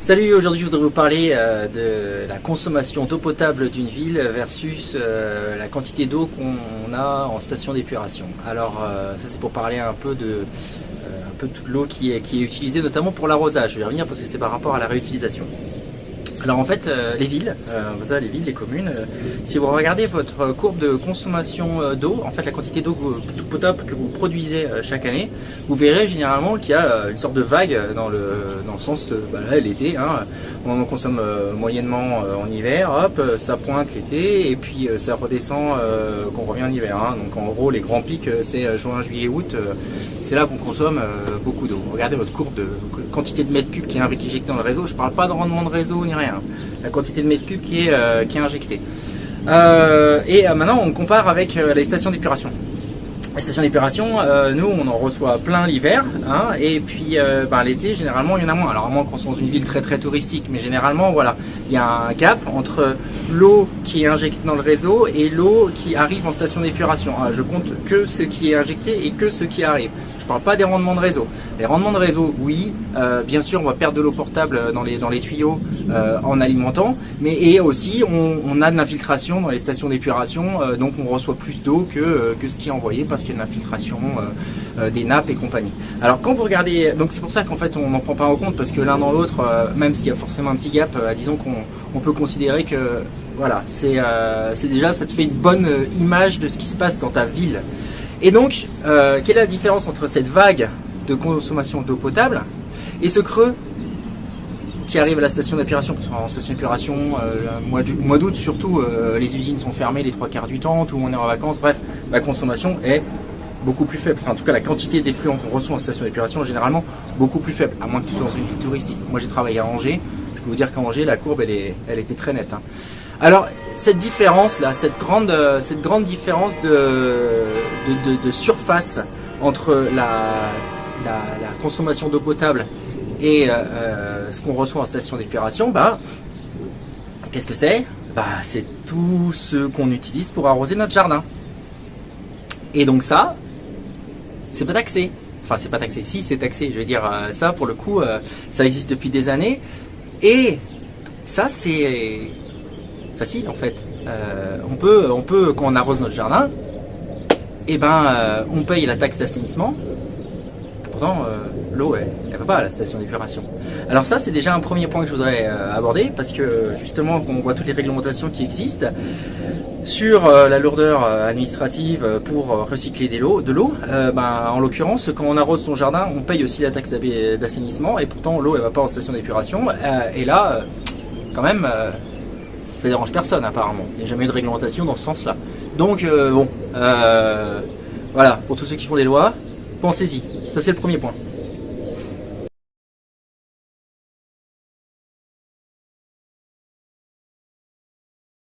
Salut, aujourd'hui je voudrais vous parler de la consommation d'eau potable d'une ville versus la quantité d'eau qu'on a en station d'épuration. Alors ça c'est pour parler un peu de toute l'eau qui est utilisée notamment pour l'arrosage. Je vais y revenir parce que c'est par rapport à la réutilisation. Alors en fait, les villes, les communes, si vous regardez votre courbe de consommation d'eau, en fait la quantité d'eau potable que vous produisez chaque année, vous verrez généralement qu'il y a une sorte de vague dans le sens de l'été. On en consomme moyennement en hiver, hop, ça pointe l'été et puis ça redescend quand on revient en hiver. Donc en gros les grands pics c'est juin, juillet, août, c'est là qu'on consomme beaucoup d'eau. Regardez votre courbe de quantité de mètres cubes qui est injectée dans le réseau, je ne parle pas de rendement de réseau ni rien. La quantité de mètres cubes qui est injectée. Maintenant on compare avec les stations d'épuration. Les stations d'épuration, nous on en reçoit plein l'hiver, et puis l'été généralement il y en a moins. Alors à moins qu'on soit dans une ville très touristique, mais généralement voilà, il y a un gap entre l'eau qui est injectée dans le réseau et l'eau qui arrive en station d'épuration. Je compte que ce qui est injecté et que ce qui arrive. Je parle pas des rendements de réseau. Les rendements de réseau, oui, bien sûr, on va perdre de l'eau portable dans les tuyaux en alimentant, mais aussi on a de l'infiltration dans les stations d'épuration, donc on reçoit plus d'eau que ce qui est envoyé parce qu'il y a de l'infiltration des nappes et compagnie. Alors quand vous regardez, donc c'est pour ça qu'en fait on n'en prend pas en compte parce que l'un dans l'autre, même s'il y a forcément un petit gap, disons qu'on peut considérer que voilà, c'est déjà ça te fait une bonne image de ce qui se passe dans ta ville. Et donc, quelle est la différence entre cette vague de consommation d'eau potable et ce creux qui arrive à la station d'épuration? En station d'épuration, mois d'août surtout, les usines sont fermées les 3/4 du temps, tout le monde est en vacances, bref, la consommation est beaucoup plus faible. Enfin, en tout cas, la quantité d'effluents qu'on reçoit en station d'épuration est généralement beaucoup plus faible, à moins que tu sois dans une ville touristique. Moi, j'ai travaillé à Angers, je peux vous dire qu'à Angers, la courbe, elle était très nette. Alors cette différence là, cette grande différence de surface entre la consommation d'eau potable et ce qu'on reçoit en station d'épuration, qu'est-ce que c'est? C'est tout ce qu'on utilise pour arroser notre jardin. Et donc ça, c'est pas taxé. Enfin c'est pas taxé, si c'est taxé, je veux dire, ça pour le coup, ça existe depuis des années. Et ça c'est facile en fait. On peut quand on arrose notre jardin, on paye la taxe d'assainissement. Pourtant l'eau elle va pas à la station d'épuration. Alors ça c'est déjà un premier point que je voudrais aborder parce que justement quand on voit toutes les réglementations qui existent sur la lourdeur administrative pour recycler de l'eau, en l'occurrence quand on arrose son jardin on paye aussi la taxe d'assainissement et pourtant l'eau elle va pas en station d'épuration et là quand même ça dérange personne apparemment, il n'y a jamais eu de réglementation dans ce sens là. Donc voilà, pour tous ceux qui font des lois, pensez-y, ça c'est le premier point.